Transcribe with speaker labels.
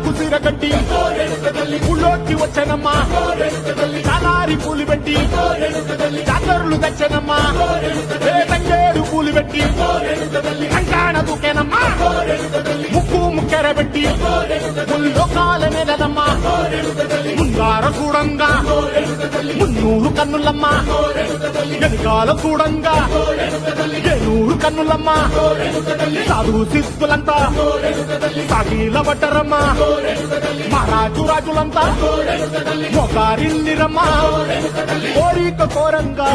Speaker 1: కుసిరగడ్డి ఊళ్ళోకి వచ్చనమ్మా చాలారి పూలు పెట్టి జాతరులు తెచ్చనమ్మా తంగేడు పూలు పెట్టి కంకాణ దూకేనమ్మా ముక్కు ముక్కెరబెట్టి ముల్లోకాల నెలనమ్మా ముందార చూడంగా మున్నూరు కన్నులమ్మా వెనకాల చూడంగా ఏనూరు కన్నులమ్మా సాధు శిస్తులంతా సాగిల పడ్డరమ్మా మహారాజు రాజులంతా మొగారిల్లిరమ్మా కోరిక కోరంగా